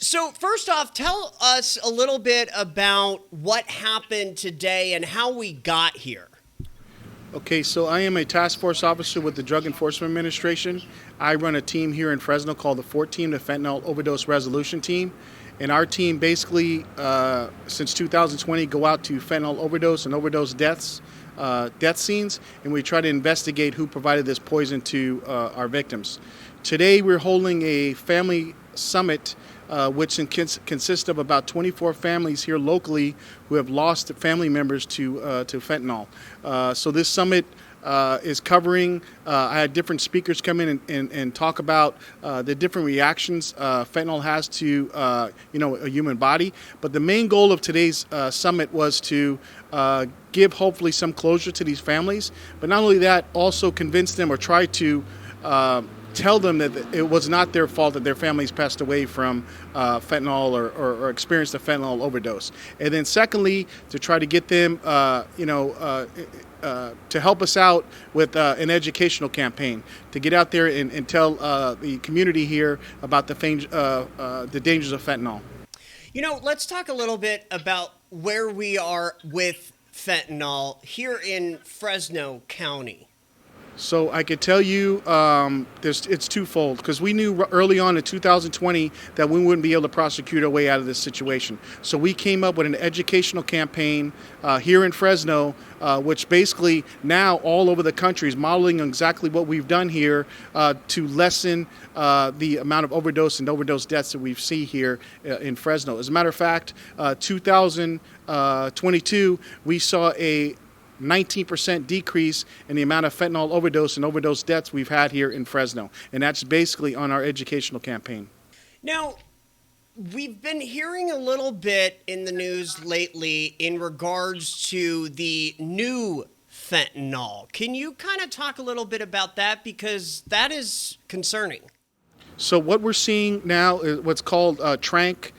So, first off, tell us a little bit about what happened today and how we got here. Okay, so I am a task force officer with the Drug Enforcement Administration. I run a team here in Fresno called the 14, the Fentanyl Overdose Resolution Team. And our team basically, since 2020, go out to fentanyl overdose and overdose death scenes, and we try to investigate who provided this poison to our victims. Today, we're holding a family summit which consists of about 24 families here locally who have lost family members to fentanyl. So this summit is covering. I had different speakers come in and talk about the different reactions fentanyl has to a human body. But the main goal of today's summit was to give hopefully some closure to these families. But not only that, also convince them or try to tell them that it was not their fault that their families passed away from fentanyl or experienced a fentanyl overdose. And then secondly, to try to get them, to help us out with an educational campaign, to get out there and tell the community here about the dangers of fentanyl. Let's talk a little bit about where we are with fentanyl here in Fresno County. So I could tell you it's twofold, because we knew early on in 2020 that we wouldn't be able to prosecute our way out of this situation. So we came up with an educational campaign here in Fresno, which basically now all over the country is modeling exactly what we've done here to lessen the amount of overdose and overdose deaths that we see here in Fresno. As a matter of fact, 2022, we saw a 19% decrease in the amount of fentanyl overdose and overdose deaths we've had here in Fresno. And that's basically on our educational campaign. Now, we've been hearing a little bit in the news lately in regards to the new fentanyl. Can you kind of talk a little bit about that? Because that is concerning. So what we're seeing now is what's called tranq.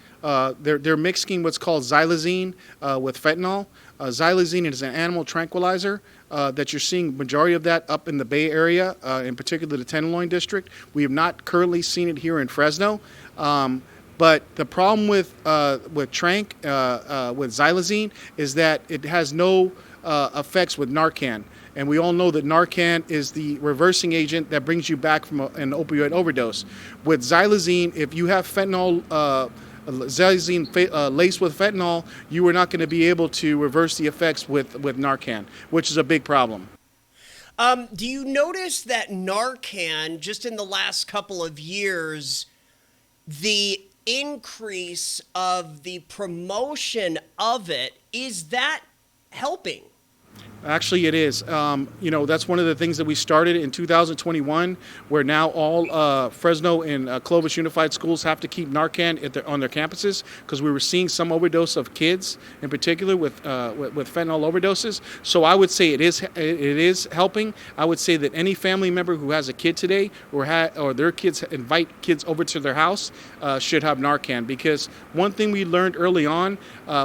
They're mixing what's called xylazine with fentanyl. Xylazine is an animal tranquilizer that you're seeing majority of that up in the Bay Area, in particular the Tenderloin district. We have not currently seen it here in Fresno. But the problem with tranq, with xylazine, is that it has no effects with Narcan. And we all know that Narcan is the reversing agent that brings you back from an opioid overdose. With xylazine, if you have fentanyl xylazine laced with fentanyl, you are not going to be able to reverse the effects with Narcan, which is a big problem. Do you notice that Narcan, just in the last couple of years, the increase of the promotion of it, is that helping? Actually, it is. That's one of the things that we started in 2021, where now all Fresno and Clovis Unified Schools have to keep Narcan on their campuses, because we were seeing some overdose of kids, in particular with fentanyl overdoses. So I would say it is helping. I would say that any family member who has a kid today or their kids invite kids over to their house should have Narcan, because one thing we learned early on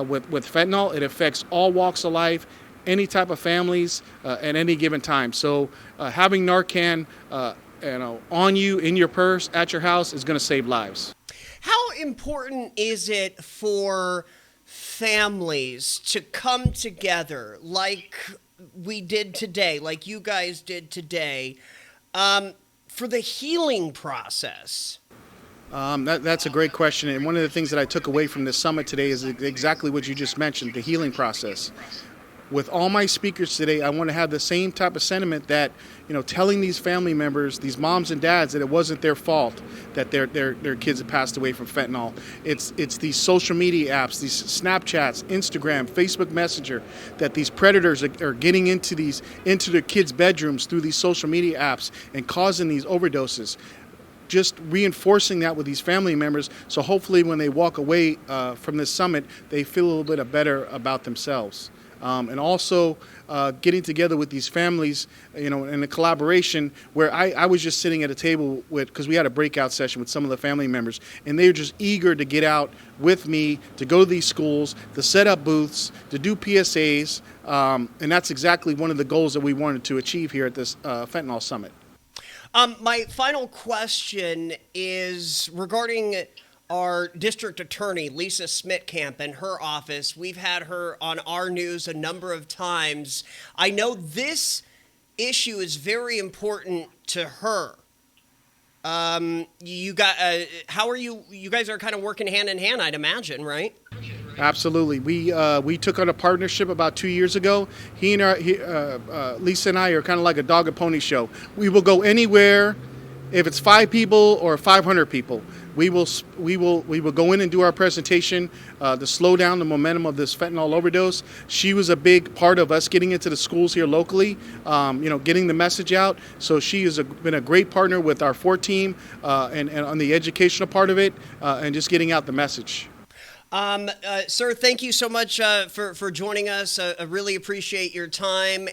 with fentanyl, it affects all walks of life, any type of families at any given time. So having Narcan on you, in your purse, at your house is going to save lives. How important is it for families to come together like we did today, like you guys did today, for the healing process? That's a great question. And one of the things that I took away from this summit today is exactly what you just mentioned, the healing process. With all my speakers today, I want to have the same type of sentiment that, telling these family members, these moms and dads, that it wasn't their fault that their kids had passed away from fentanyl. It's these social media apps, these Snapchats, Instagram, Facebook Messenger, that these predators are getting into their kids' bedrooms through these social media apps and causing these overdoses. Just reinforcing that with these family members, so hopefully when they walk away from this summit, they feel a little bit better about themselves. And also getting together with these families, in a collaboration where I was just sitting at a table because we had a breakout session with some of the family members, and they were just eager to get out with me, to go to these schools, to set up booths, to do PSAs, and that's exactly one of the goals that we wanted to achieve here at this fentanyl summit. My final question is regarding our district attorney, Lisa Smitkamp, and her office. We've had her on our news a number of times. I know this issue is very important to her. You got, how are you? You guys are kind of working hand in hand, I'd imagine, right? Absolutely. We took on a partnership about 2 years ago. Lisa and I are kind of like a dog and pony show. We will go anywhere. If it's 5 people or 500 people, we will go in and do our presentation to slow down the momentum of this fentanyl overdose. She was a big part of us getting into the schools here locally, getting the message out. So she has been a great partner with our 4 team and on the educational part of it and just getting out the message. Sir, thank you so much for joining us. I really appreciate your time.